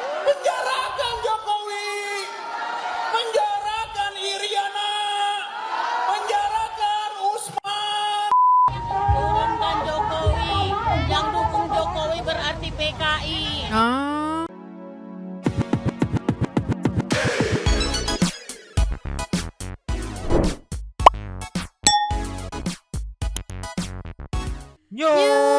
Penjarakan Jokowi, penjarakan Iriana, penjarakan Usman. Turunkan Jokowi, yang dukung Jokowi berarti PKI. Yo,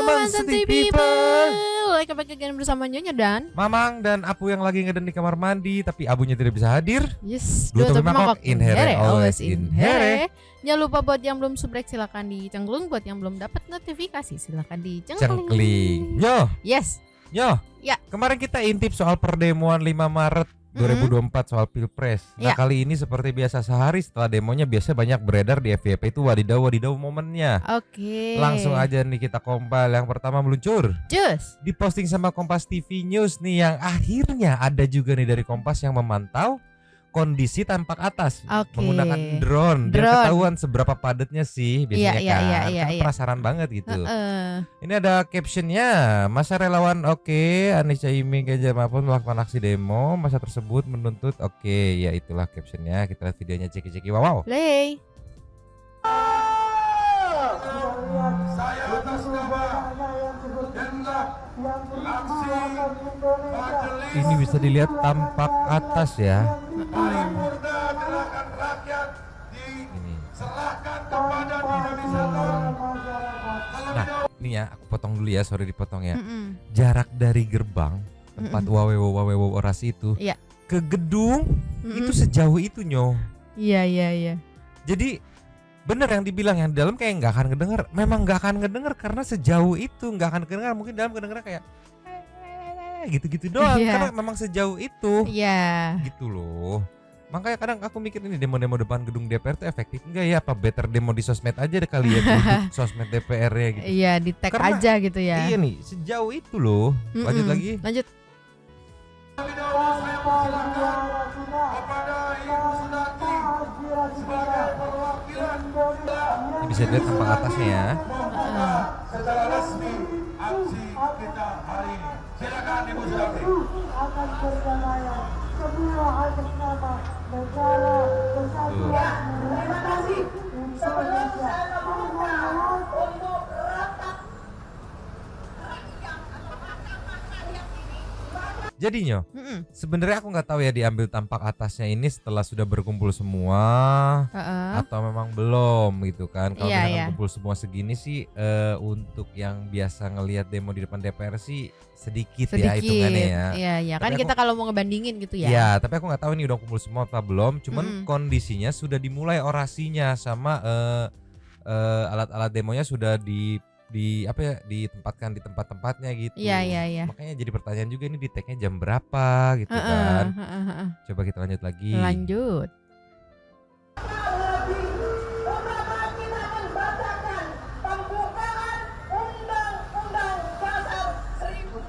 Bang City People. Welcome back again bersama Nyonya dan Mamang dan Apu yang lagi ngeden di kamar mandi tapi abunya tidak bisa hadir. Yes, Dua dua teman teman mangkok, in here, always in here. Jangan lupa buat yang belum subrek silakan dicengklung, buat yang belum dapat notifikasi silakan dicengkling. Cengkling. Yo, Yes. yo. Ya. Kemarin kita intip soal perdemuan 5 Maret 2024 soal Pilpres. Nah, Ya. kali ini seperti biasa sehari setelah demonya biasa banyak beredar di FYP itu wadidaw momennya. Oke. Langsung aja nih kita kompil. Yang pertama meluncur. Cus. Diposting sama Kompas TV News nih yang akhirnya ada juga nih dari Kompas yang memantau kondisi tampak atas Oke. menggunakan drone. Biar Drone. ketahuan seberapa padatnya sih biasanya Iya, kan. iya, Kan iya. penasaran banget gitu. Heeh. Ini ada captionnya, masa relawan Anies Caimin Ganjar Mahfud melakukan aksi demo, masa tersebut menuntut ya itulah captionnya. Kita lihat videonya ceki-ceki wow. Play. Saya atas nama Jenderal Lamsi Majelis Ini bisa dilihat tampak atas ya. Paripurna Gerakan Rakyat Ini. diserahkan kepada Indonesia Nah, ini ya aku potong dulu ya, sorry dipotong ya. Mm-mm. Jarak dari gerbang tempat wawewo orasi itu Iya. ke gedung Mm-mm. itu sejauh itu Nyo. Iya. Jadi bener yang dibilang yang di dalam kayak nggak akan ngedenger. Memang nggak akan ngedenger karena sejauh itu nggak akan kedengar. Mungkin dalam kedengeran kayak gitu-gitu doang. Iya. Karena memang sejauh itu Iya. gitu loh. Makanya kadang aku mikir ini demo-demo depan gedung DPR tuh efektif enggak ya? Apa better demo di sosmed aja deh kali ya, duduk sosmed DPR-nya gitu. Iya, di tag Karena- aja gitu ya. Iya nih, sejauh itu loh. Lanjut Mm-mm. lagi. Lanjut. Lebih dahulu saya persilakan kepada Ibu Sudati sebagai perwakilan Ini bisa dilihat tampak atasnya ya. membuka secara resmi aksi kita hari ini. Silakan Ibu Sudati. akan perdamaian semua atas nama negara kesatuan Terima kasih. Sebelum saya membuka untuk rapat Jadi Nyo, Mm-mm. sebenarnya aku nggak tahu ya diambil tampak atasnya ini setelah sudah berkumpul semua Heeh. atau memang belum gitu kan. Kalau Iya, misalkan iya. kumpul semua segini sih untuk yang biasa ngelihat demo di depan DPR sih sedikit ya hitungannya ya. Iya. Kan Tapi kita kalau mau ngebandingin gitu ya. Ya, tapi aku nggak tahu ini udah kumpul semua atau belum. Cuman Mm-mm. kondisinya sudah dimulai orasinya sama alat-alat demonya sudah ditempatkan di tempat-tempatnya gitu. Iya. Makanya jadi pertanyaan juga ini di tag-nya jam berapa gitu kan. Heeh. Coba kita lanjut lagi. Lanjut. beberapa kita akan bacakan pembukaan Undang-Undang Dasar 1945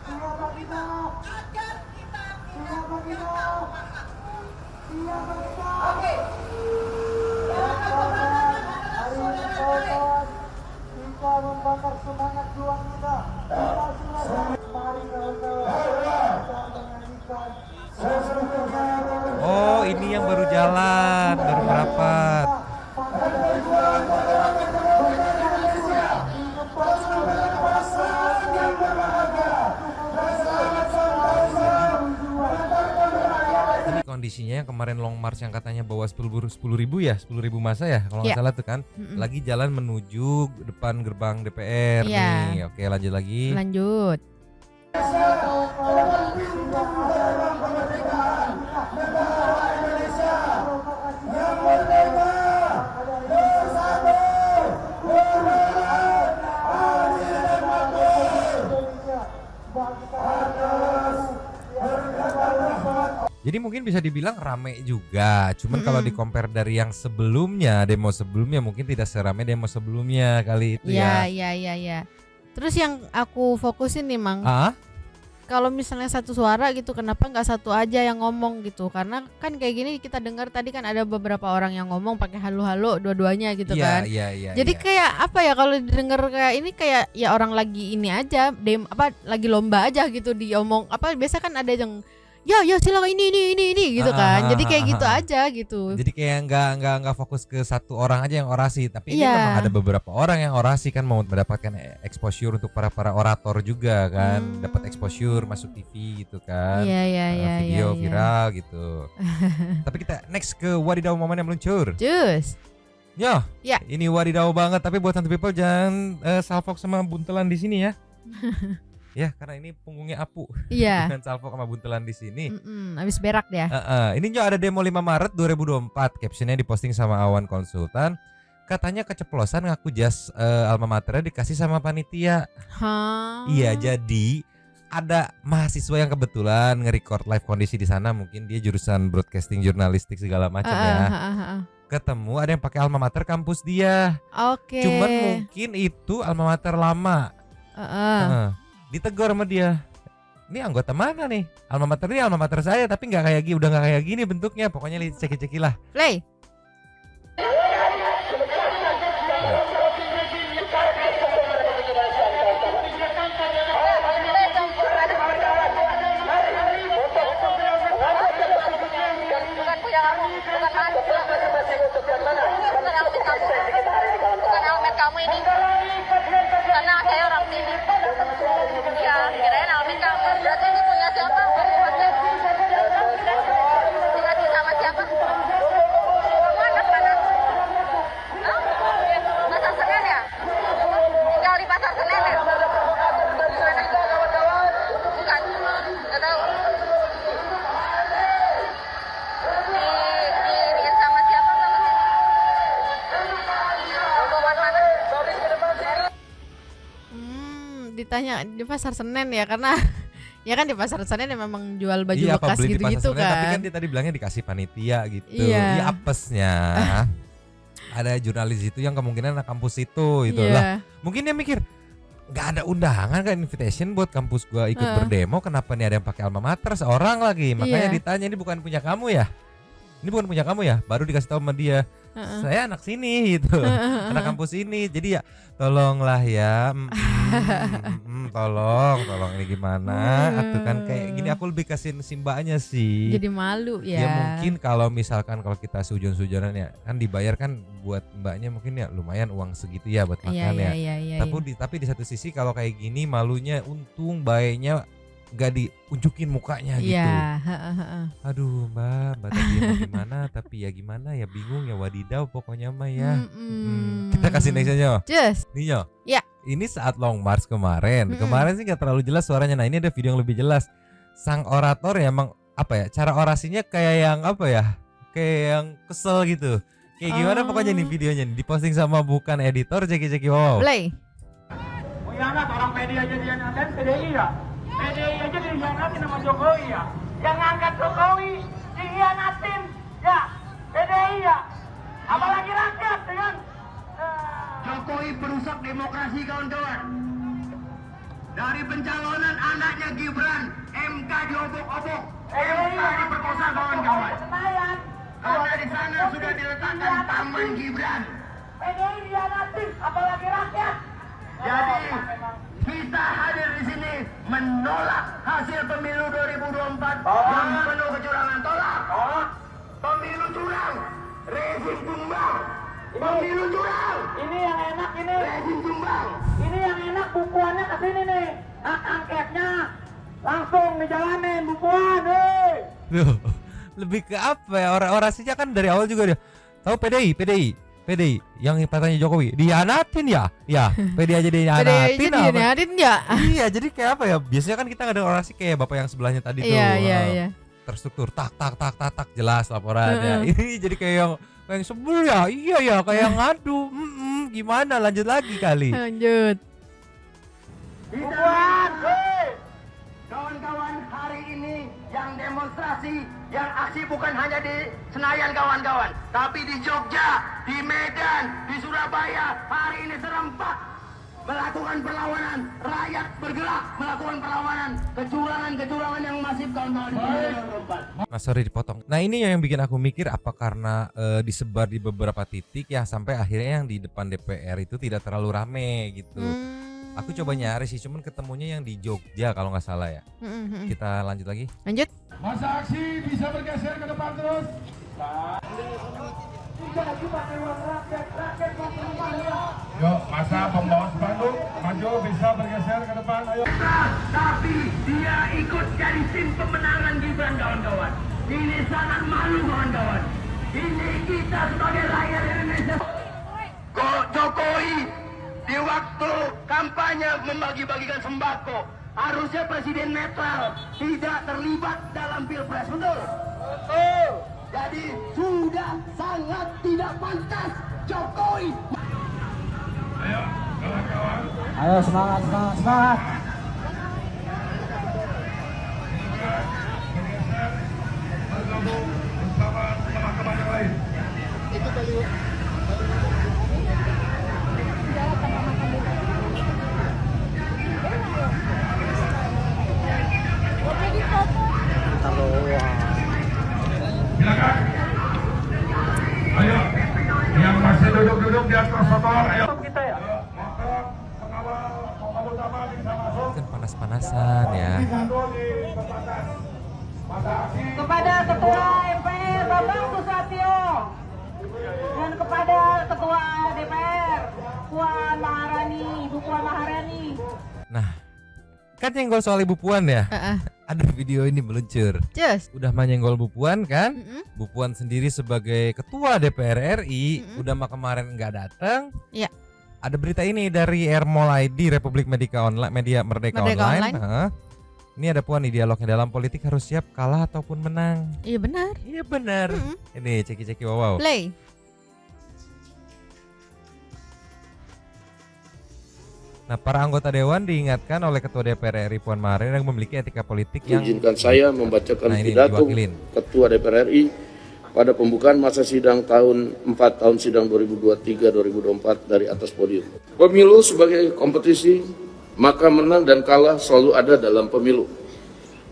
siapa kita agar kita siapa kita siapa kita Oke. Yang akan membacakan adalah hari ini saudara saya. kawan kita membakar semangat juang kita silakan mari kawan-kawan kita menyanyikan Oh, ini yang baru jalan, baru merapat. Ini kondisinya yang kemarin long march yang katanya bawa 10.000 masa ya kalau nggak Iya. salah tuh kan. Mm-mm. Lagi jalan menuju depan gerbang DPR Iya. nih. Oke, lanjut lagi. Lanjut. Jadi mungkin bisa dibilang rame juga. Cuman kalau di compare dari yang sebelumnya, demo sebelumnya mungkin tidak serame demo sebelumnya kali itu ya. Iya. Terus yang aku fokusin nih, Mang. Ah? kalau misalnya satu suara gitu, kenapa nggak satu aja yang ngomong gitu? Karena kan kayak gini kita dengar tadi kan ada beberapa orang yang ngomong pakai halo-halo dua-duanya gitu kan. Iya. Jadi kayak apa ya, kalau didengar kayak ini kayak ya orang lagi ini aja, lagi lomba aja gitu diomong apa, biasa kan ada yang ya silakan ini gitu kan. Jadi kayak gitu aja gitu. Jadi kayak nggak fokus ke satu orang aja yang orasi, tapi ini Iya. memang ada beberapa orang yang orasi kan, mau mendapatkan exposure untuk para orator juga kan, dapat exposure masuk TV gitu kan. Iya. Video viral gitu. Tapi kita next ke wadidaw momen yang meluncur. Jus. Ya. Ya. Ini wadidaw banget, tapi buat santu people jangan salfok sama buntelan di sini ya. Ya, karena ini punggungnya Apu. Iya. Dengan salfok sama buntelan di sini. Habis berak dia. Ini juga ada demo 5 Maret 2024. Captionnya diposting sama Awan Konsultan. Katanya keceplosan ngaku jas alma maternya dikasih sama panitia. Hah. Iya, jadi ada mahasiswa yang kebetulan nge-record live kondisi di sana, mungkin dia jurusan broadcasting, jurnalistik segala macam ya. Ketemu ada yang pakai alma mater kampus dia. Oke. Cuman mungkin itu alma mater lama. Ditegur sama dia. Ini anggota mana nih? Alma mater ini alma mater saya, tapi nggak kayak gini, udah nggak kayak gini bentuknya. Pokoknya ceki-ceki lah. Play. Bukan almet kamu ini, karena saya orang sini. Ya, kirain almet kamu. Berarti ini punya siapa? Dikasih sama siapa? Mana? Hah? Pasar Senen ya? Tinggal di Pasar Senen ya? Mana? Bukan, nggak tahu. Diriin sama siapa kamu sini? Rombongan mana? Ditanya di Pasar Senen ya, karena ya kan di Pasar Senen ya memang jual baju Iya, bekas beli di Pasar gitu-gitu Senen, kan. tapi kan dia tadi bilangnya dikasih panitia gitu. Iya. Iya, apesnya. Ada jurnalis itu yang kemungkinan anak kampus itu Iya. lah. Mungkin dia mikir nggak ada undangan kan, invitation buat kampus gua ikut berdemo, kenapa nih ada yang pakai alma mater seorang lagi. Makanya Iya. ditanya, ini bukan punya kamu ya? Ini bukan punya kamu ya? Baru dikasih tahu sama dia. Saya anak sini gitu. Anak kampus ini. Jadi ya tolonglah ya. Tolong ini gimana? Atau kan kayak gini aku lebih kasihin si mbaknya sih. Jadi malu ya. Ya mungkin kalau misalkan kalau kita sujon-sujonan ya kan dibayar kan buat mbaknya, mungkin ya lumayan uang segitu ya buat makan ya. Iya. Tapi di satu sisi kalau kayak gini malunya, untung baiknya gak diunjukin mukanya gitu. Iya. Aduh mbak tadi mau gimana, tapi ya gimana ya, bingung ya, wadidaw pokoknya mah ya. Kita kasih nextnya. Just. Nih Nyo. Ya. Ini saat Long March kemarin sih gak terlalu jelas suaranya. Nah ini ada video yang lebih jelas. Sang orator ya emang apa ya, cara orasinya kayak yang apa ya, kayak yang kesel gitu. Kayak gimana pokoknya nih videonya nih, diposting sama bukan editor Jeki wow. Play. Pengkhianat orang PD aja dihianatin, PDI ya? PDI aja dihianatin sama Jokowi ya? Yang ngangkat Jokowi dihianatin ya? PDI ya? Apalagi rakyat dengan Jokowi perusak demokrasi kawan-kawan. Dari pencalonan anaknya Gibran, MK diobok-obok, MK diperkosa kawan-kawan. Karena di sana sudah diletakkan taman Gibran. PDI dihianatin, apalagi rakyat. Jadi kita hadir di sini menolak hasil pemilu 2024 yang penuh kecurangan. Tolak. Pemilu curang, rezim tumbang. Pemilu curang. Ini yang enak ini. Rezim tumbang. Ini yang enak, bukuannya ke sini nih. Hak angketnya langsung dijalanin bukuan, Duh, lebih ke apa ya, orasinya kan dari awal juga dia tahu PDI yang katanya Jokowi dihianatin ya PDI aja dihianatin apa? Dihianatin ya. Iya, jadi kayak apa ya, biasanya kan kita ada orasi kayak bapak yang sebelahnya tadi tuh. Iya. Terstruktur tak jelas laporannya. Ini jadi kayak yang sebel ya, iya ya, kayak ngadu. Gimana lanjut lagi kali. Lanjut. Bukuan, kawan-kawan, hari ini yang demonstrasi, yang aksi bukan hanya di Senayan kawan-kawan, tapi di Jogja, di Medan, di Surabaya, hari ini serempak melakukan perlawanan, rakyat bergerak melakukan perlawanan, kecurangan yang masif kawan-kawan di 2024. Mas sorry dipotong. Nah ini yang bikin aku mikir apa karena disebar di beberapa titik yang sampai akhirnya yang di depan DPR itu tidak terlalu rame gitu. Aku coba nyari sih, cuman ketemunya yang di Jogja kalau nggak salah ya. Kita lanjut lagi. Lanjut. Masa aksi bisa bergeser ke depan terus. Yuk, masa pembawa spanduk maju bisa bergeser ke depan. Ayo. Tapi dia ikut jadi tim pemenangan Gibran kawan-kawan. Ini sangat malu kawan-kawan. Ini kita sebagai rakyat Indonesia. Kok Jokowi di waktu kampanye membagi-bagikan sembako, harusnya presiden netral, tidak terlibat dalam pilpres, betul? Betul. Jadi sudah sangat tidak pantas Jokowi. Ayo, kawan-kawan. Ayo semangat. Bergabung bersama teman-teman yang lain. Silakan. Ayo, yang masih duduk-duduk di atas trotoar, ayo. Kita ya. Pengawal utama bisa masuk. Kan panas-panasan ya. Kepada Ketua MPR Bambang Susatyo dan kepada Ketua DPR Puan Maharani, Ibu Puan Maharani. Nah, kan nyenggol soal Ibu Puan ya. Ada video ini meluncur. Just. Udah menyenggol Bu Puan kan? Mm-mm. Bu Puan sendiri sebagai ketua DPR RI udah mah kemarin nggak datang. Iya. Ada berita ini dari Ermol ID Republik Media Merdeka Online. Hah? Ini ada Puan nih, dialognya dalam politik harus siap kalah ataupun menang. Iya benar. Iya benar. Ini ceki-ceki wow. Play. Nah, para anggota dewan diingatkan oleh Ketua DPR RI Puan Maharani yang memiliki etika politik yang Izinkan saya membacakan Nah, ini pidato diwakilin. Ketua DPR RI pada pembukaan masa sidang tahun sidang 2023-2024 dari atas podium. Pemilu sebagai kompetisi, maka menang dan kalah selalu ada dalam pemilu.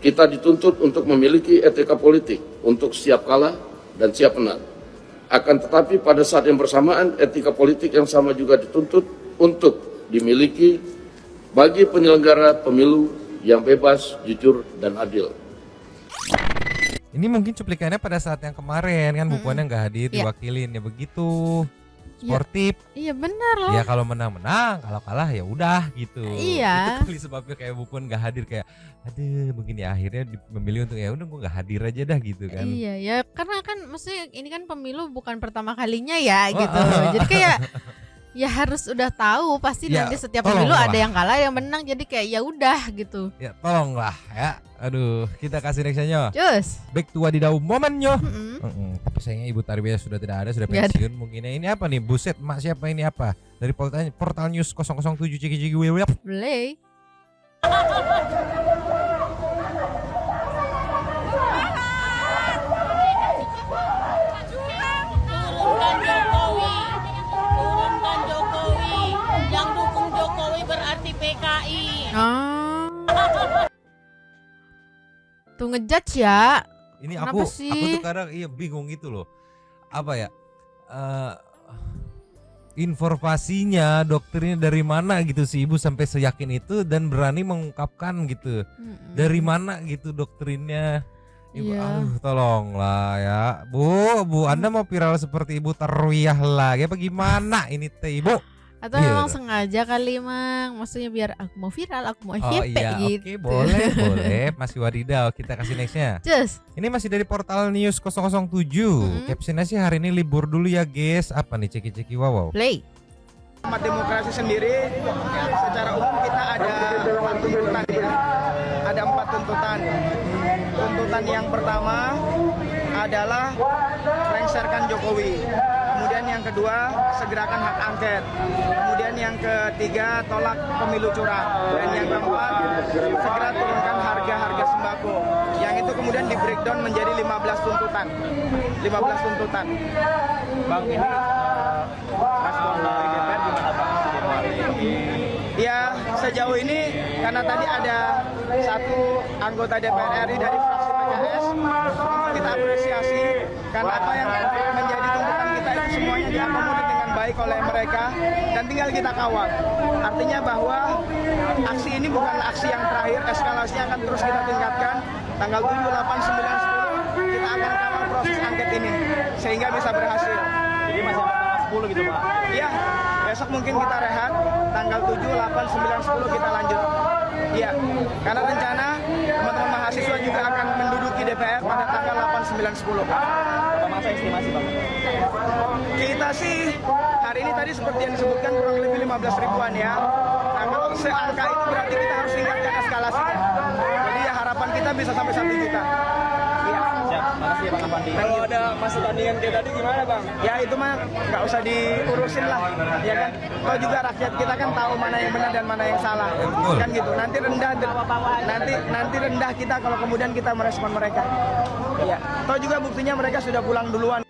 Kita dituntut untuk memiliki etika politik, untuk siap kalah dan siap menang. Akan tetapi pada saat yang bersamaan, etika politik yang sama juga dituntut untuk dimiliki bagi penyelenggara pemilu yang bebas, jujur, dan adil. ini mungkin cuplikannya pada saat yang kemarin kan Bu Puan yang nggak hadir Iya. diwakilin ya begitu. Sportif. Iya benar loh. Ya kalau menang, kalau kalah ya udah gitu. Iya. Itu kali sebabnya kayak Bu Puan nggak hadir kayak, aduh mungkin ya akhirnya memilih untuk ya udah gue nggak hadir aja dah gitu kan. Iya ya, karena kan maksudnya ini kan pemilu bukan pertama kalinya ya gitu. Jadi kayak ya harus udah tahu pasti Ya, nanti setiap tolong pemilu lah. ada yang kalah, ada yang menang. Jadi kayak ya udah gitu. Ya tolonglah ya. Aduh, kita kasih nextnya. Cus. Back to Wadidau momen yo. Mm-mm. Tapi sayangnya Ibu Tarbiyah sudah tidak ada, sudah Nggak ada. pensiun. Mungkin ini apa nih? Buset, mak siapa ini apa? Dari portal news 007 Ciki Wiwip. Play. Turunkan Jokowi, yang dukung Jokowi berarti PKI. Ah. Tuh ngejudge ya. Ini Kenapa aku sih? tuh kadang bingung gitu loh. Apa ya? Informasinya, doktrinnya dari mana gitu sih Ibu sampai seyakin itu dan berani mengungkapkan gitu. Dari mana gitu doktrinnya? Ibu, Iya. aduh tolonglah ya. Bu, Anda mau viral seperti Ibu Tarwiyah lagi apa gimana ini teh Ibu? Atau Iya. memang sengaja kali Mang. Maksudnya biar aku mau viral, aku mau Oh happy iya, gitu. oke, boleh. Masih Wadidau, kita kasih nextnya. Cus. Ini masih dari portal news 007. Captionnya sih hari ini libur dulu ya guys. Apa nih ceki-ceki wow. Play. Umat demokrasi sendiri secara umum kita ada 4 tuntutan ya. Ada 4 tuntutan. Tuntutan yang pertama adalah lengserkan Jokowi. Kemudian yang kedua segerakan hak angket. Kemudian yang ketiga tolak pemilu curang. Dan yang keempat segera turunkan harga-harga sembako. Yang itu kemudian di breakdown menjadi 15 tuntutan. 15 tuntutan. Bang, ini respon dari DPR gimana Pak? Ya sejauh ini karena tadi ada satu anggota DPR RI dari fraksi PKS, kita apresiasi karena apa yang menjadi tuntutan kita itu semuanya diakomodir dengan baik oleh mereka dan tinggal kita kawal. Artinya bahwa aksi ini bukan aksi yang terakhir, eskalasinya akan terus kita tingkatkan. Tanggal 7, 8, 9, 10 kita akan kawal proses angket ini sehingga bisa berhasil. Jadi masih ada tanggal 10 gitu Pak? Iya, besok mungkin kita rehat, tanggal 7, 8, 9, 10 kita lanjut. Iya, karena rencana teman-teman mahasiswa juga akan menduduki DPR pada tanggal 8, 9, 10. Berapa masa estimasi Pak? Kita sih hari ini tadi seperti yang disebutkan kurang lebih 15 ribuan ya. Nah kalau seangka itu berarti kita harus tingkatkan eskalasinya. Jadi ya harapan kita bisa sampai 1 juta. Iya. Siap, makasih ya Bang Afandi. Kalau ada masa tandingan kayak tadi gimana Bang? Ya itu mah nggak usah diurusin lah, ya kan. Kalau juga rakyat kita kan tahu mana yang benar dan mana yang salah, kan gitu. Nanti rendah kita kalau kemudian kita merespon mereka. Iya. Toh juga buktinya mereka sudah pulang duluan.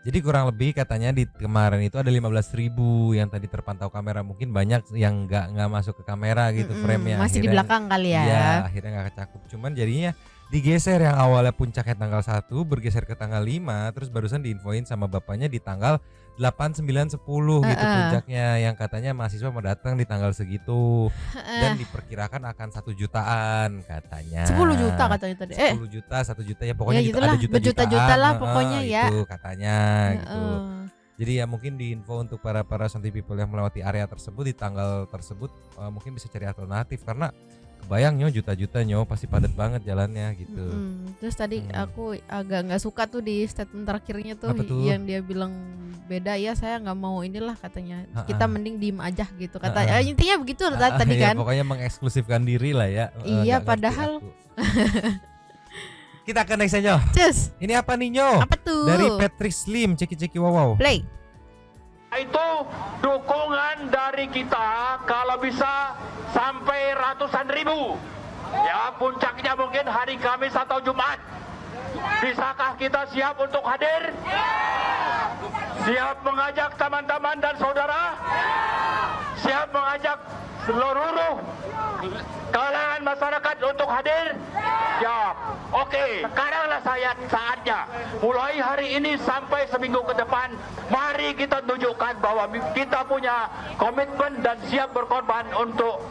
Jadi kurang lebih katanya di kemarin itu ada 15.000 yang tadi terpantau kamera, mungkin banyak yang nggak masuk ke kamera gitu frame-nya. Masih di belakang kali ya. Iya, akhirnya nggak kecakup. Cuman jadinya digeser yang awalnya puncaknya tanggal 1 bergeser ke tanggal 5, terus barusan diinfoin sama bapaknya di tanggal 8, 9, 10 gitu puncaknya, yang katanya mahasiswa mau datang di tanggal segitu dan diperkirakan akan 1 jutaan katanya. 10 juta katanya tadi. 10 juta, 1 juta ya pokoknya Ya gitu, gitulah, ada juta-jutaan berjuta-juta lah pokoknya ya. Itu katanya gitu. Jadi ya mungkin diinfo untuk para Santi people yang melewati area tersebut di tanggal tersebut mungkin bisa cari alternatif karena kebayang juta-juta pasti padat banget jalannya gitu. Terus tadi aku agak nggak suka tuh di statement terakhirnya tuh, yang dia bilang beda ya, saya nggak mau inilah katanya, kita mending diem aja gitu katanya. Intinya begitu tadi kan. Ya, pokoknya mengeksklusifkan diri lah ya. Iya padahal. Kita ke next aja. Cus. Ini apa nih Nyo? Apa tuh? Dari Patrick Slim, ceki wow. Play. Itu dukungan dari kita kalau bisa sampai ratusan ribu. Ya puncaknya mungkin hari Kamis atau Jumat. Bisakah kita siap untuk hadir? Siap mengajak teman-teman dan saudara? Siap mengajak seluruh kalangan masyarakat untuk hadir? Ya, oke. Sekaranglah saatnya. Mulai hari ini sampai seminggu ke depan, mari kita tunjukkan bahwa kita punya komitmen dan siap berkorban untuk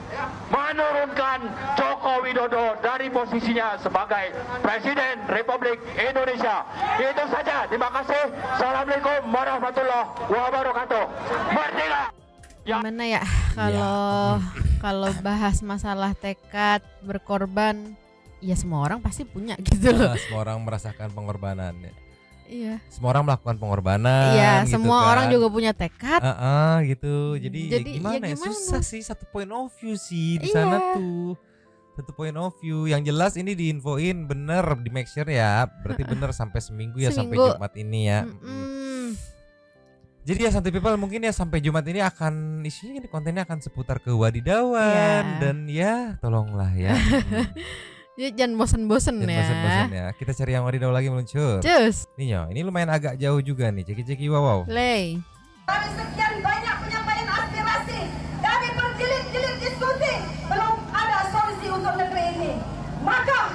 menurunkan Joko Widodo dari posisinya sebagai Presiden Republik Indonesia. Itu saja. Terima kasih. Assalamualaikum warahmatullahi wabarakatuh. Merdeka. Gimana ya kalau bahas masalah tekad berkorban, ya semua orang pasti punya gitu loh. Semua orang merasakan pengorbanan ya. Iya. Semua orang melakukan pengorbanan. Iya, gitu semua kan. orang juga punya tekad. Gitu. Jadi gimana ya? Susah sih, satu point of view sih di sana tuh. Satu point of view. Yang jelas ini diinfoin bener, di make sure ya. Berarti bener sampai seminggu ya, sampai Jumat ini ya. Jadi ya Santi people mungkin ya sampai Jumat ini akan isinya kontennya akan seputar kewadidawan dan ya tolonglah ya. Jangan bosen-bosen ya. Bosen-bosen ya. Kita cari yang wadidaw lagi meluncur. Cus. Nih ini lumayan agak jauh juga nih. Ceki wow. Play. Dari sekian banyak penyampaian aspirasi, dari berjilid-jilid diskusi, belum ada solusi untuk negeri ini. Maka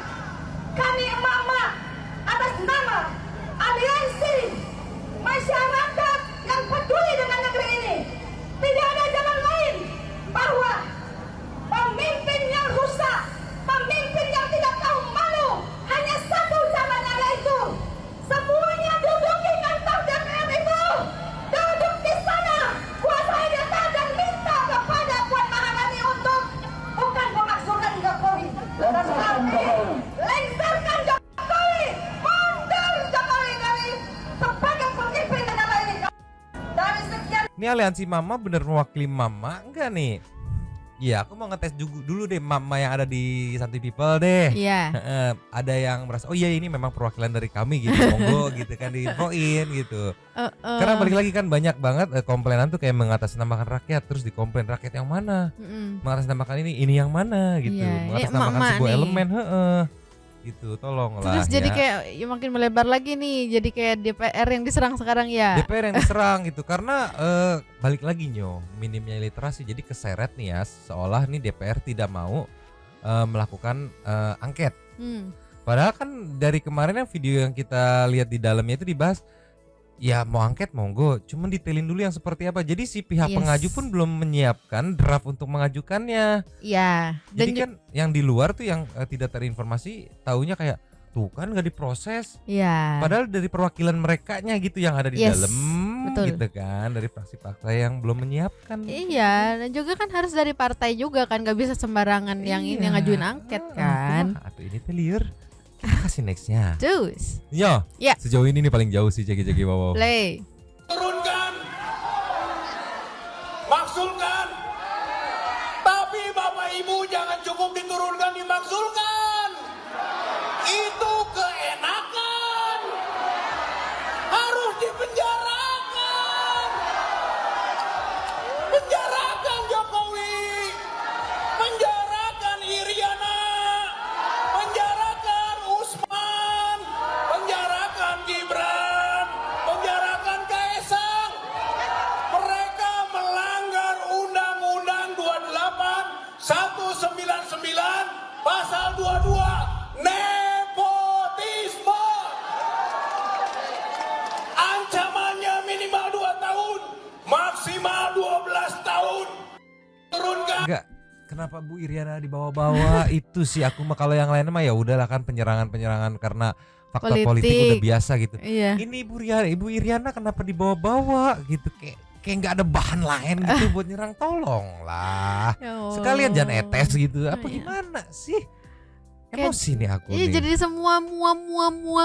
kami emak-emak atas nama aliansi masyarakat yang peduli dengan negeri ini, tidak ada jalan lain bahwa pemimpin yang rusak, pemimpin yang tidak tahu malu, hanya satu caranya, yaitu semuanya duduk di kantor DPR itu, duduk di sana, kuasai data dan minta kepada Puan Maharani untuk bukan memakzulkan Jokowi, tetapi lengserkan Jokowi, mundur Jokowi dari sebagai pemimpin negara ini. Dari sekian Ini aliansi mama bener mewakili mama enggak nih? Iya, aku mau ngetes dulu deh mama yang ada di Santi People deh. Iya. Ada yang merasa oh iya ini memang perwakilan dari kami gitu, monggo gitu kan diinfoin gitu. Karena balik lagi kan banyak banget komplainan tuh kayak mengatasnamakan rakyat, terus dikomplain rakyat yang mana? Mengatasnamakan ini yang mana gitu. Iya, Mengatasnamakan emak-emak sebuah nih. elemen, gitu, tolonglah. Terus jadi ya. kayak ya makin melebar lagi nih, jadi kayak DPR yang diserang sekarang ya. DPR yang diserang gitu karena balik lagi Nyo, minimnya literasi jadi keseret nih ya, seolah nih DPR tidak mau melakukan angket. Padahal kan dari kemarin yang video yang kita lihat di dalamnya itu dibahas ya mau angket monggo, cuman detailin dulu yang seperti apa. Jadi si pihak pengaju pun belum menyiapkan draft untuk mengajukannya. Iya. Jadi kan yang di luar tuh yang tidak terinformasi taunya kayak tuh kan nggak diproses. Iya. Padahal dari perwakilan merekanya gitu yang ada di dalam, betul. gitu kan, dari fraksi-fraksi yang belum menyiapkan. Iya, dan juga kan harus dari partai juga kan, nggak bisa sembarangan yang ini yang ngajuin angket kan. Atau ini tuh liar. Kita kasih nextnya. Cus. Yo. Ya. Sejauh ini nih paling jauh sih jagi-jagi wow. Play. Turunkan, maksulkan, tapi Bapak Ibu jangan cukup diturunkan, dimaksulkan. Itu keenakan, harus dipenjarakan. Penjarakan Jokowi, penjarakan Iriana, penjarakan Usman, penjarakan Gibran, penjarakan Kaesang. Mereka melanggar Undang-Undang 28 199 pasal 22 nepotisme. Ancamannya minimal 2 tahun, maksimal 12 tahun. Turunkan. Enggak. Kenapa Bu Iriana dibawa-bawa? Itu sih aku mah kalau yang lainnya mah ya udahlah kan penyerangan-penyerangan karena faktor politik udah biasa gitu. Iya. Ini Ibu Iriana kenapa dibawa-bawa gitu, kayak nggak ada bahan lain gitu buat nyerang, tolonglah. Ya Allah. Sekalian jangan etes gitu. Apa gimana sih? Emosi nih aku Iya, nih. jadi semua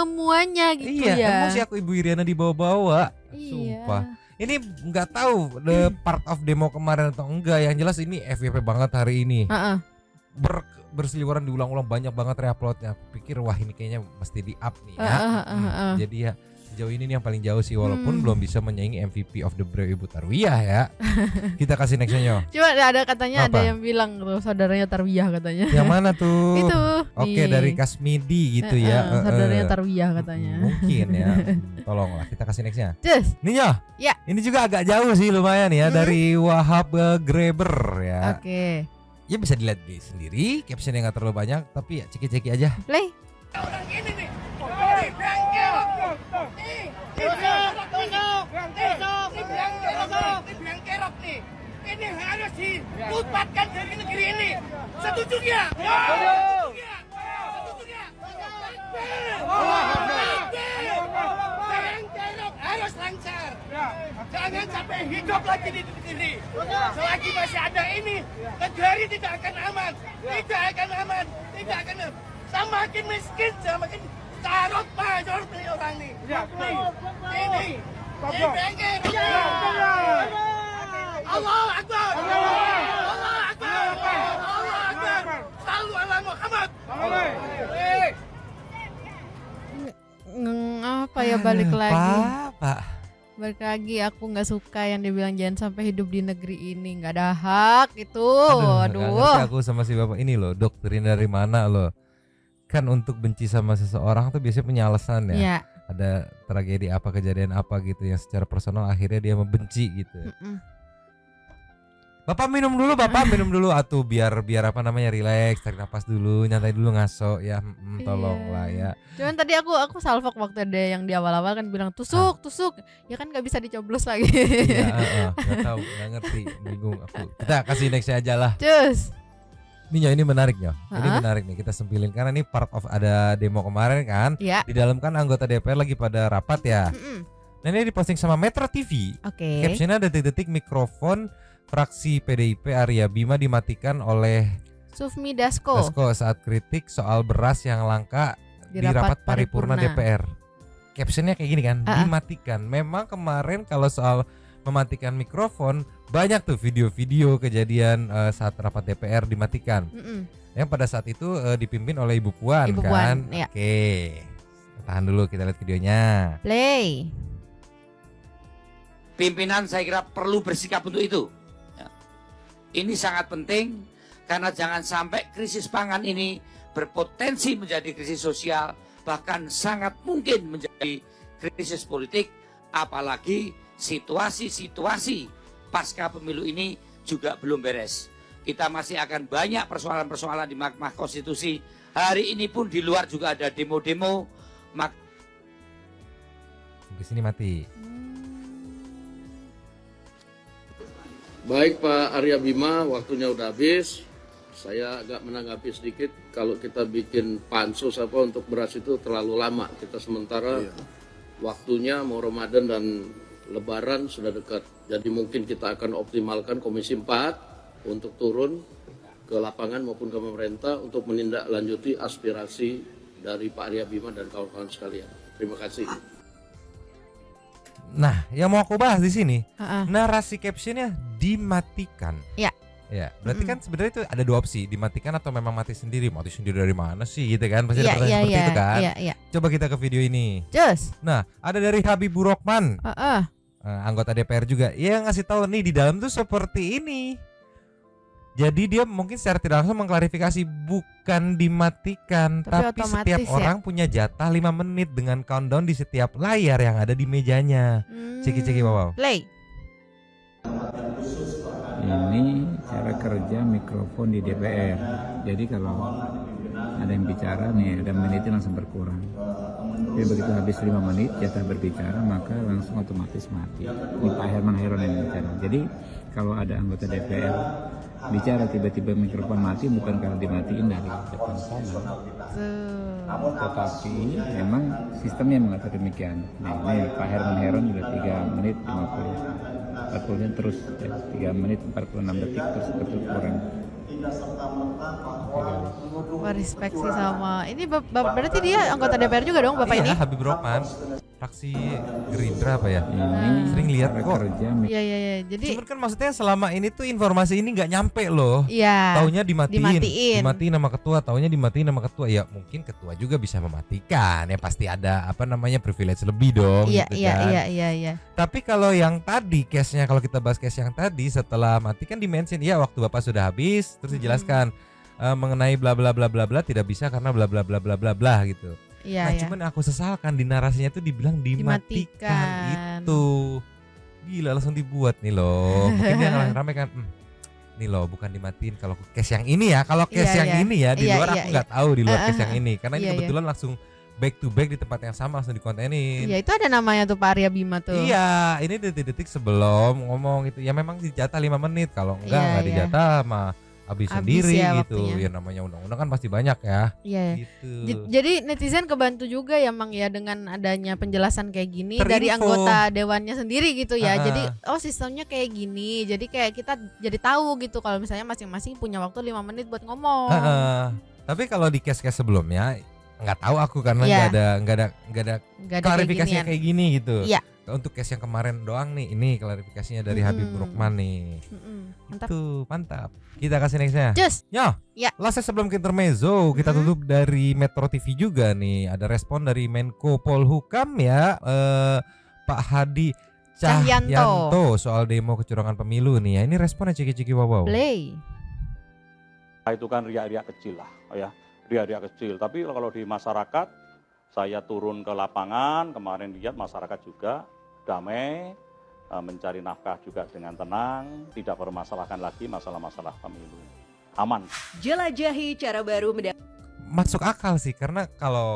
muanya gitu Iya, ya. emosi aku Ibu Iriana dibawa-bawa. Iya. Sumpah. Ini nggak tahu the part of demo kemarin atau enggak. Yang jelas ini FYP banget hari ini. Berseliweran diulang-ulang, banyak banget reuploadnya. Aku pikir wah ini kayaknya mesti di up nih ya. Jadi ya sejauh ini nih yang paling jauh sih, walaupun belum bisa menyaingi MVP of the Brave Ibu Tarwiyah ya. Kita kasih nextnya. Cuma ada katanya Apa? ada yang bilang tuh saudaranya Tarwiyah katanya. Yang mana tuh? Itu. Oke, nih. dari Kasmidi gitu ya. Saudaranya Tarwiyah katanya. Mungkin ya. Tolonglah kita kasih nextnya. Cus. Nih ya. Ya. Ini juga agak jauh sih lumayan ya, dari Wahab Greber ya. Oke. Ya bisa dilihat sendiri, captionnya nggak terlalu banyak, tapi ya ceki-ceki aja. Play. Orang ini nih, Jokowi bengkel. Dibilang kerok nih. Ini harus diputpatkan dari negeri ini. Setuju nggak? Setuju nggak? Kerok harus lancar. Jangan sampai hidup lagi di titik ini. Selagi masih ada ini, negeri tidak akan aman. Tidak akan aman. Tidak akan aman. Semakin miskin, semakin carut major nih orang nih. Ini bengkel. Allah Akbar. Allah Akbar. Allah Akbar. Sallu ala Muhammad. Apa ya balik lagi? Pak. Balik lagi, aku nggak suka yang dibilang jangan sampai hidup di negeri ini, nggak ada hak itu. Nggak ngerti aku sama si bapak ini loh, doktrin dari mana loh? Kan untuk benci sama seseorang tuh biasanya punya alasan ya. Iya. Ada tragedi apa, kejadian apa gitu yang secara personal akhirnya dia membenci gitu. Bapak minum dulu, atuh biar apa namanya rileks, tarik napas dulu, nyantai dulu, ngaso ya, tolonglah ya. Cuman tadi aku salvok waktu ada yang di awal-awal kan bilang tusuk, ya kan nggak bisa dicoblos lagi. Iya, nggak tahu, nggak ngerti, bingung aku. Kita kasih nextnya aja lah. Cus. Ini menarik ya, ini menarik nih, kita sempilin karena ini part of ada demo kemarin kan. Ya. Di dalam kan anggota DPR lagi pada rapat ya. Nah ini diposting sama Metro TV. Oke. Captionnya detik-detik mikrofon fraksi PDIP Arya Bima dimatikan oleh Sufmi Dasko saat kritik soal beras yang langka di rapat paripurna DPR. Captionnya kayak gini kan, dimatikan. Memang kemarin kalau soal mematikan mikrofon banyak tuh video-video kejadian saat rapat DPR dimatikan. Yang pada saat itu dipimpin oleh Ibu Puan kan. Ya. Oke. Tahan dulu, kita lihat videonya. Play. Pimpinan saya kira perlu bersikap untuk itu. Ini sangat penting karena jangan sampai krisis pangan ini berpotensi menjadi krisis sosial, bahkan sangat mungkin menjadi krisis politik, apalagi situasi-situasi pasca pemilu ini juga belum beres. Kita masih akan banyak persoalan-persoalan di Mahkamah Konstitusi. Hari ini pun di luar juga ada demo-demo. Di sini mati. Baik Pak Arya Bima, waktunya udah habis. Saya agak menanggapi sedikit, kalau kita bikin pansus apa untuk beras itu terlalu lama. Kita sementara waktunya mau Ramadan dan Lebaran sudah dekat. Jadi mungkin kita akan optimalkan Komisi 4 untuk turun ke lapangan maupun ke pemerintah untuk menindaklanjuti aspirasi dari Pak Arya Bima dan kawan-kawan sekalian. Terima kasih. Nah, yang mau aku bahas di sini, narasi captionnya dimatikan. Ya. Ya, berarti kan sebenarnya itu ada dua opsi, dimatikan atau memang mati sendiri. Mati sendiri dari mana sih gitu kan? Pasti ada pertanyaan seperti itu kan? Coba kita ke video ini. Just. Nah, ada dari Habibur Rahman, anggota DPR juga. Yang ngasih tahu nih di dalam tuh seperti ini. Jadi dia mungkin secara tidak langsung mengklarifikasi bukan dimatikan, tapi setiap orang punya jatah 5 menit dengan countdown di setiap layar yang ada di mejanya. Ceki-ceki wow. Play. Ini cara kerja mikrofon di DPR. Jadi kalau ada yang bicara nih, ada menitnya langsung berkurang. Jadi begitu habis 5 menit jatah berbicara, maka langsung otomatis mati. Ini Pak Herman Hairon yang bicara. Jadi kalau ada anggota DPR bicara tiba-tiba mikrofon mati, bukan karena dimatiin dari depan sana, tetapi memang sistemnya mengatur demikian. Nah, ini Pak Herman Hairon sudah 3 menit 40 terus ya, 3 menit 46 detik terus berkurang. Wah, respect sih sama ini berarti dia anggota DPR juga dong Bapak ini? Habibur Rahman, fraksi Gerindra apa ya? Sering lihat kok. Iya. Jadi cuman kan maksudnya selama ini tuh informasi ini nggak nyampe loh. Iya. Taunya dimatiin nama ketua, taunya dimatiin nama ketua. Ya mungkin ketua juga bisa mematikan. Ya pasti ada privilege lebih dong. Iya, gitu kan. Iya. Tapi kalau yang tadi case-nya, kalau kita bahas case yang tadi setelah mati kan di-mention ya waktu Bapak sudah habis, terus dijelaskan mengenai bla bla bla bla bla tidak bisa karena bla bla bla bla bla bla gitu. Iya, nah, cuman aku sesalkan di narasinya tuh dibilang dimatikan. Itu gila, langsung dibuat nih loh. Mungkin dia rame kan, nih loh bukan dimatiin kalau case yang ini ya. Kalau case yang ini ya di luar aku nggak tahu di luar case yang ini karena ini kebetulan langsung back to back di tempat yang sama, langsung dikontenin. Iya, itu ada namanya tuh Pak Arya Bima tuh. Iya, ini detik-detik sebelum ngomong itu ya memang dijatah 5 menit. Kalau enggak dijatah mah habis sendiri ya, gitu. Waktunya. Ya namanya undang-undang kan pasti banyak ya. Iya. Gitu. Jadi netizen kebantu juga ya Mang ya dengan adanya penjelasan kayak gini dari anggota dewannya sendiri gitu ya. Jadi sistemnya kayak gini. Jadi kayak kita jadi tahu gitu kalau misalnya masing-masing punya waktu 5 menit buat ngomong. Tapi kalau di case-case sebelumnya nggak tahu aku karena nggak ada klarifikasinya kayak gini gitu. Iya. Untuk case yang kemarin doang nih, ini klarifikasinya dari Habibur Rahman nih. Mantap. Itu mantap. Kita kasih nextnya. Just. Ya. Lastnya sebelum ke intermezzo, kita tutup dari Metro TV juga nih. Ada respon dari Menko Polhukam ya, Pak Hadi Cahyanto soal demo kecurangan pemilu nih ya. Ini responnya ciki-ciki wow. Play. Itu kan riak-riak kecil lah ya. Riak-riak kecil, tapi kalau di masyarakat saya turun ke lapangan, kemarin lihat masyarakat juga damai, mencari nafkah juga dengan tenang, tidak permasalahkan lagi masalah-masalah pemilu. Aman. Jelajahi cara baru masuk akal sih, karena kalau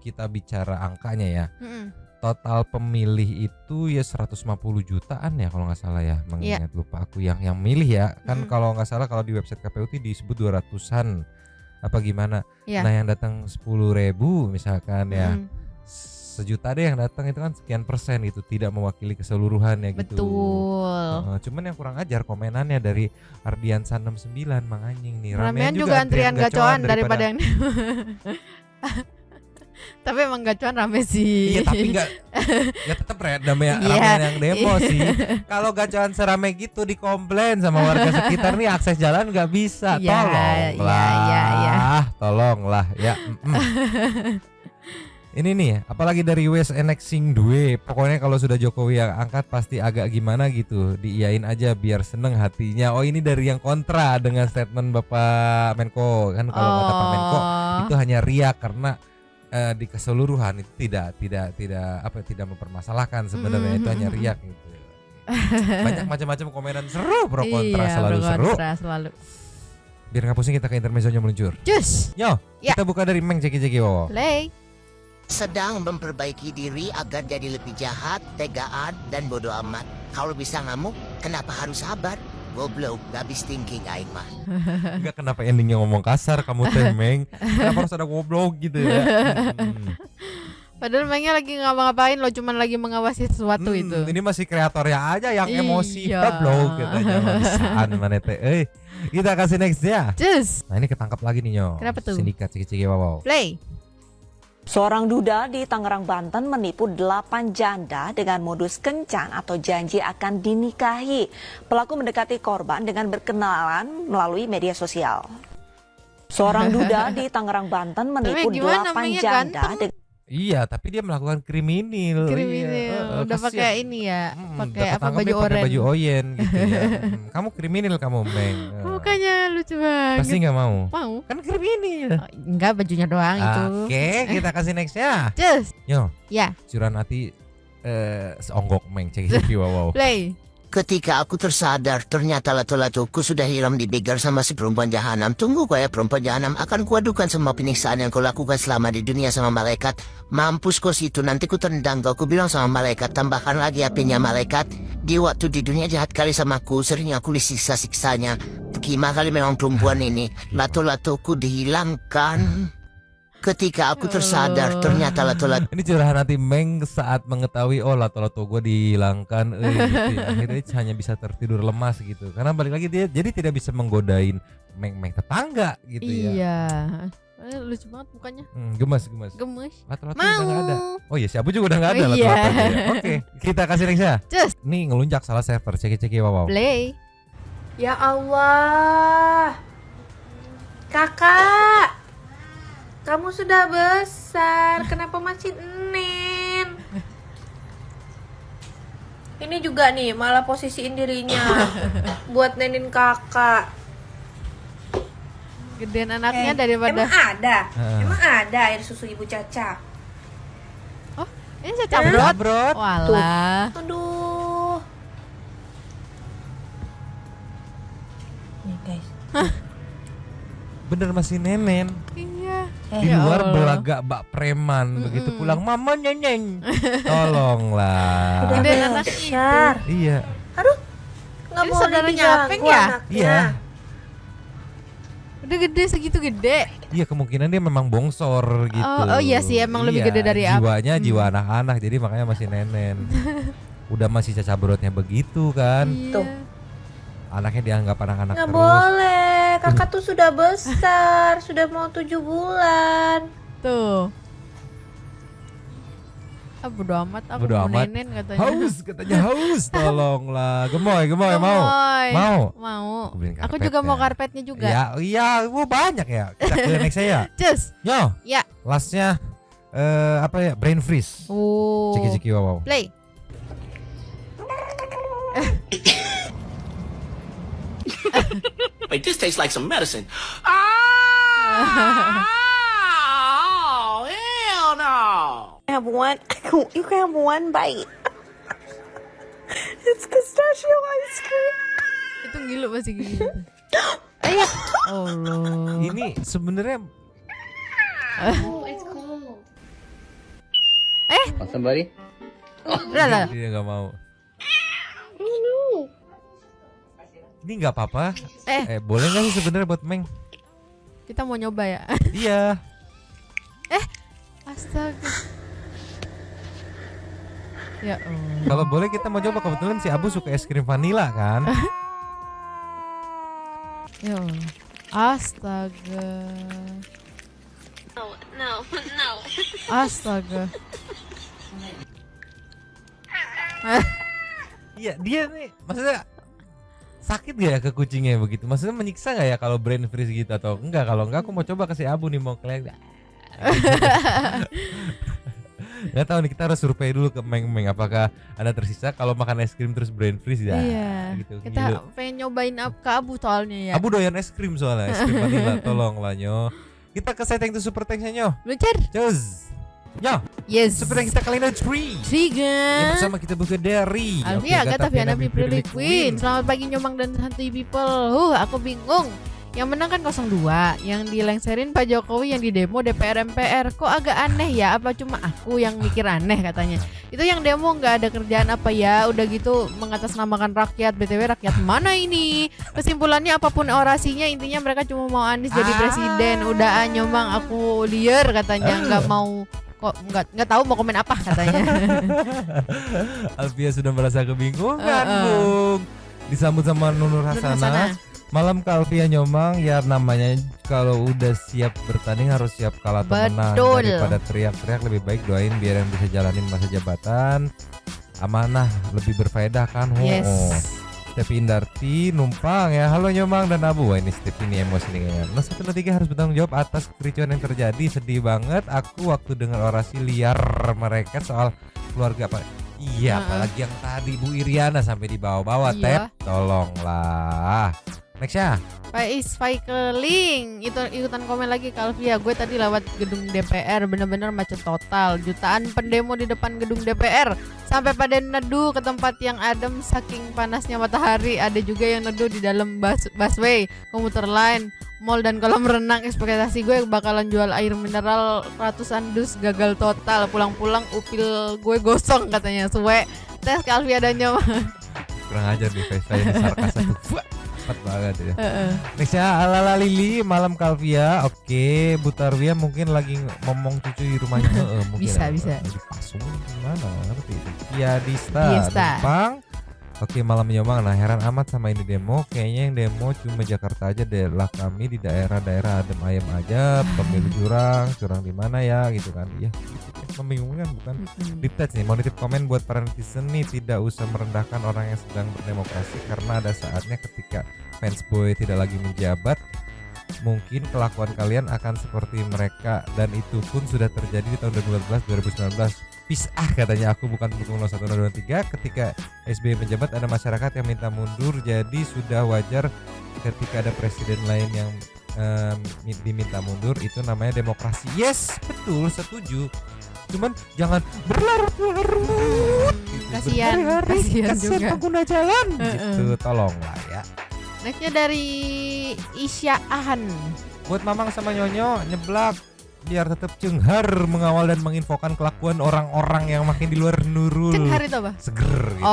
kita bicara angkanya ya, total pemilih itu ya 150 jutaan ya kalau nggak salah ya, mengingat lupa aku yang milih ya, kan kalau nggak salah kalau di website KPU itu disebut 200-an apa gimana. Nah yang datang 10.000 misalkan ya, 1 juta deh yang datang itu kan sekian persen gitu, tidak mewakili keseluruhannya gitu. Betul. Cuman yang kurang ajar komenannya dari Ardiansa 69, Mang Anjing nih. Ramean juga antrian gacoan daripada yang tapi emang gacoan rame sih. Iya tapi ya tetap rame yang demo sih. Kalau gacoan serame gitu dikomplain sama warga sekitar nih, akses jalan nggak bisa. Tolonglah ya. Ini nih, apalagi dari Wes enek sing duwe. Pokoknya kalau sudah Jokowi yang angkat pasti agak gimana gitu. Diiyain aja biar seneng hatinya. Oh, ini dari yang kontra dengan statement Bapak Menko. Kan kalau kata Pak Menko itu hanya riak karena di keseluruhan itu tidak mempermasalahkan sebenarnya, itu hanya riak gitu. Banyak macam-macam komenan seru pro kontra, selalu seru. Biar nggak pusing kita ke intermezzonya meluncur. Cus. Yo, kita buka dari Meng Ceki Wawo. Play. Sedang memperbaiki diri agar jadi lebih jahat, tegaan, dan bodoh amat. Kalau bisa ngamuk, kenapa harus sabar? Goblok, habis thinking aing mah. Enggak, kenapa endingnya ngomong kasar kamu teh Meng? Kenapa harus ada goblok gitu ya? Padahal Mengnya lagi ngapa-ngapain lo, cuman lagi mengawasi sesuatu itu. Ini masih kreatornya aja yang emosi Iya. goblok katanya. Bisaan mana teh. Kita kasih next ya. Cus. Nah, ini ketangkap lagi nih Nyo. Kenapa tuh? Sindikat Ciki Wawo. Play. Seorang duda di Tangerang, Banten menipu 8 janda dengan modus kencan atau janji akan dinikahi. Pelaku mendekati korban dengan berkenalan melalui media sosial. Seorang duda di Tangerang, Banten menipu 8 janda dengan Iya, tapi dia melakukan kriminal. Kriminal. Udah pakai ini ya, pakai apa, baju pakai oranye. baju oyen gitu ya. Kamu kriminal kamu, Meng. Mukanya lucu banget. Pasti nggak mau. Mau. Kan kriminal. Enggak, bajunya doang itu. Oke, kita kasih next ya. Cus. Yo. Ya. Curan hati seonggok Meng Ceki Wawo. Play. Ketika aku tersadar, ternyata lato-latoku sudah hilang dibegal sama si perempuan jahanam. Tunggu kau ya, perempuan jahanam akan kuadukan semua penyiksaan yang kau lakukan selama di dunia sama malaikat. Mampus kau situ, nanti ku tendang kau. Ku bilang sama malaikat, tambahkan lagi apinya malaikat. Di waktu di dunia jahat kali sama aku, sering aku disiksa-siksanya. Gimana kali memang perempuan ini, lato-latoku dihilangkan. Ketika aku tersadar, ternyata lato-lato. Ini curahan hati Meng saat mengetahui oh lato-lato gue dihilangkan, gitu ya. Akhirnya hanya bisa tertidur lemas gitu. Karena balik lagi dia jadi tidak bisa menggodain Meng tetangga gitu ya. Iya. Lucu banget mukanya. Gemes. Lato-lato udah nggak ada. Oh iya, si Abu juga udah nggak ada lato-lato. Oke, kita kasih next ya. Cus. Nih ngelunjak salah server, ceki Wawo. Play. Ya Allah. Kakak. Kamu sudah besar, kenapa masih nen? Ini juga nih, malah posisiin dirinya buat nenin kakak. Gedean anaknya daripada. Emang ada air susu ibu Caca. Oh, ini Caca Brot. Walah. Aduh. Nih guys. Bener masih nenen. Iya. Di luar belagak bak preman, begitu pulang mama nyenyeng. Tolonglah. Udah besar. Iya. Aduh. Nggak Ini boleh saudaranya diganggu Apeng ya? anaknya. Iya. Udah gede segitu gede. Iya, kemungkinan dia memang bongsor gitu. Oh iya sih, emang lebih gede dari jiwanya jiwa anak-anak, jadi makanya masih nenen. Udah masih caca brotnya begitu kan. Tuh. Anaknya dianggap anak-anak Nggak terus. boleh, kakak tuh sudah besar, sudah mau 7 bulan. Tuh. Bodo amat, aku Bodo mau amat. nenen katanya. Katanya haus. Tolonglah. Gemoy mau. Aku beliin Aku karpet juga mau ya. karpetnya juga. Iya, banyak ya. Kita ke next ya. Cus. Yo. Ya. Lastnya apa ya? Brain freeze. Oh. Ceki Wawo. Play. Wait, this tastes like some medicine. Oh, hell no. You can have one bite. It's pistachio ice cream. Itu ngilu masih gitu. Ya Allah. Ini sebenarnya It's cold. Somebody? Udah. dia nggak mau. Ini nggak apa-apa. Boleh nggak sih sebenarnya buat Meng? Kita mau nyoba ya. Iya. Astaga. Ya Allah. Kalau boleh kita mau coba, kebetulan si Abu suka es krim vanila kan. Ya Allah. Astaga. No. Astaga. Iya, dia nih maksudnya sakit gak ya ke kucingnya begitu? Maksudnya menyiksa gak ya kalau brain freeze gitu atau enggak? Kalau enggak aku mau coba ke si Abu nih, mau kelihatan. Nggak tahu nih, kita harus survei dulu ke Meng apakah ada tersisa kalau makan es krim terus brain freeze ya. Iya. Gitu. Kita pengen nyobain ke Abu soalnya ya. Abu doyan es krim soalnya, es krim vanilla, tolong lah Nyo. Kita ke setting tuh super thanks Nyo. Lucer. Cus. Nyo. Yes. Super thanks kita kali ini 3. Yang pertama kita buka dari Alfia Agatha Fiana Pilih Queen. Selamat pagi Nyomang dan santuy people. Aku bingung. Yang menang kan 02, yang dilengserin Pak Jokowi yang di demo DPR MPR. Kok agak aneh ya? Apa cuma aku yang mikir aneh katanya? Itu yang demo nggak ada kerjaan apa ya? Udah gitu mengatasnamakan rakyat. BTW rakyat mana ini? Kesimpulannya apapun orasinya, intinya mereka cuma mau Anies jadi presiden. Udah Nyomang aku liar katanya, nggak mau kok nggak tahu mau komen apa katanya. Alfia sudah merasa kebingungan, Bung. Disambut sama Nunur Hasana. Malam ke Alfia Nyomang, ya namanya kalau udah siap bertanding harus siap kalah atau menang. Daripada teriak-teriak lebih baik doain biar yang bisa jalanin masa jabatan amanah, lebih berfaedah kan. Yes. Stepi Indarti numpang ya. Halo Nyomang dan Abu. Wah ini Stepi ini emosi nih kayaknya. 123 harus bertanggung jawab atas kericuan yang terjadi. Sedih banget aku waktu dengar orasi liar mereka soal keluarga Pak. Iya, apalagi yang tadi Bu Iriana sampai dibawa-bawa. Tep, tolonglah. Next ya. Faiz Faikeling ikutan komen lagi ke Alfia. Gue tadi lewat gedung DPR, bener-bener macet total. Jutaan pendemo di depan gedung DPR. Sampai pada neduh ke tempat yang adem saking panasnya matahari. Ada juga yang neduh di dalam busway, komuter lain, mall dan kolam renang. Ekspektasi gue bakalan jual air mineral ratusan dus, gagal total. Pulang-pulang upil gue gosong katanya. Suwe tes ke Alfia dan Nyomang. Kurang ajar nih Faisal ini sarkas satu. Cepat banget ya. Next ya, Alala Lili malam Kalvia. Oke, Butarwia mungkin lagi ngomong cucu di rumahnya. Mungkin bisa. Lagi pasung gimana ngerti itu. Dista Numpang. Oke, malam Nyomang. Nah, heran amat sama ini demo. Kayaknya yang demo cuma Jakarta aja deh. Lah kami di daerah-daerah adem ayem aja. Pemilu curang di mana ya gitu kan. Iya, membingungkan bukan? Deep touch nih, mau nitip komen buat para netizen nih, tidak usah merendahkan orang yang sedang berdemokrasi karena ada saatnya ketika fansboy tidak lagi menjabat, mungkin kelakuan kalian akan seperti mereka dan itu pun sudah terjadi di tahun 2019. Peace katanya, aku bukan pendukung 01 03. Ketika SBY menjabat ada masyarakat yang minta mundur, jadi sudah wajar ketika ada presiden lain yang diminta mundur. Itu namanya demokrasi. Yes, betul, setuju. Cuman jangan berlarut-larut. Kasihan juga pengguna jalan. Gitu, tolonglah ya. Nextnya dari Isya Ahan. Buat Mamang sama Nyonyo nyeblak biar tetap cenghar mengawal dan menginfokan kelakuan orang-orang yang makin di luar Nurul. Cenghar itu apa? Seger gitu.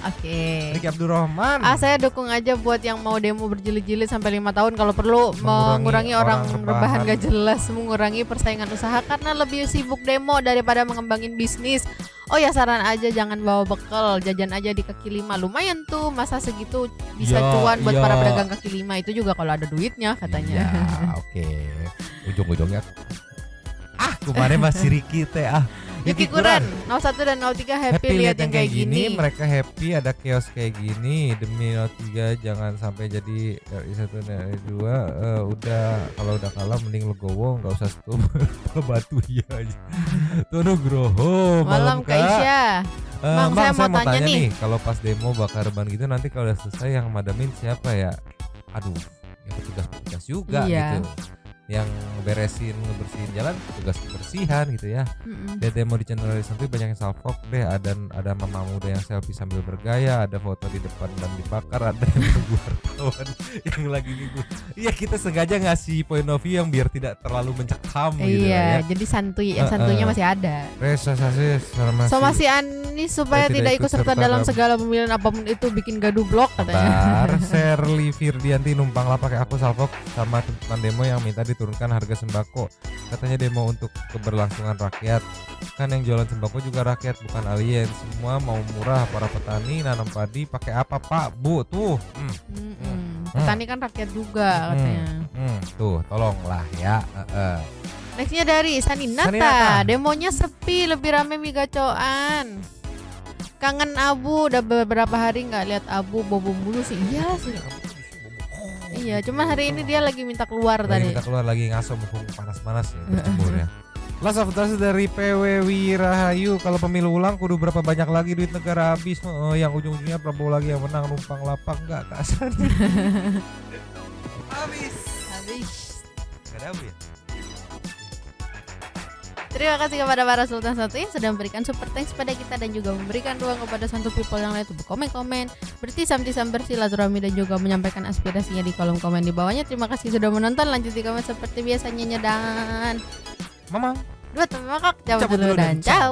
Oke. Riki Abdurrahman. Saya dukung aja buat yang mau demo berjilid-jilid sampai 5 tahun, kalau perlu mengurangi orang rebahan gak jelas, mengurangi persaingan usaha karena lebih sibuk demo daripada mengembangin bisnis. Oh ya, saran aja jangan bawa bekal, jajan aja di kaki 5. Lumayan tuh, masa segitu bisa cuan buat para pedagang kaki 5 itu juga kalau ada duitnya katanya. Oke. Ujung-ujungnya kemarin masih Riki teh Yuki Kuran 01 dan 03 happy lihat yang kayak gini. Mereka happy ada chaos kayak gini. Demi 03 jangan sampai jadi RI 1 dan RI 2. Udah kalau udah kalah mending legowo, nggak usah stop. Batu ya aja. Tuh Nugroho malam Kak Isya. Bang, saya mau tanya nih, kalau pas demo bakar ban gitu nanti kalau udah selesai yang madamin siapa ya? Aduh, ya petugas juga gitu. Yang ngebersihin jalan tugas kebersihan gitu ya. Demo di channel Santuy banyak yang salvok deh, ada mama muda yang selfie sambil bergaya, ada foto di depan dan dibakar, ada yang wartawan yang lagi gitu. Iya, kita sengaja ngasih point of view yang biar tidak terlalu mencekam gitu ya. Jadi santuinya masih ada. Somasi Anies supaya tidak ikut serta dalam segala pemilihan apapun itu, bikin gaduh blok katanya. Sherly Firdianti numpang lah pakai aku salvok sama tuntutan demo yang minta diturunkan harga sembako. Katanya demo untuk keberlangsungan rakyat. Kan yang jualan sembako juga rakyat bukan alien. Semua mau murah, para petani nanam padi pakai apa Pak Bu tuh. Petani kan rakyat juga katanya. Tuh tolonglah ya. Nextnya dari Saninata. Demonya sepi, lebih rame migacoan. Kangen Abu, udah beberapa hari nggak lihat Abu bobo mulu sih. Iya sih. Iya, cuman hari ini dia lagi minta keluar tadi. Minta keluar lagi ngaso mumpung panas-panas ya, berjemur ya. Last of Us dari PW Wirahayu. Kalau pemilu ulang kudu berapa banyak lagi duit negara habis. Yang ujung-ujungnya Prabowo lagi yang menang, numpang lapang enggak kasar. Habis. Enggak ada habis. Terima kasih kepada para Sultan Satu yang sudah memberikan super thanks pada kita dan juga memberikan ruang kepada Santu People yang lain untuk berkomen-komen, bertisam-tisam, bersilaturahmi dan juga menyampaikan aspirasinya di kolom komen di bawahnya. Terima kasih sudah menonton. Lanjut di komen seperti biasanya dan Mamang. Dua teman makak, cabut dulu dan ciao.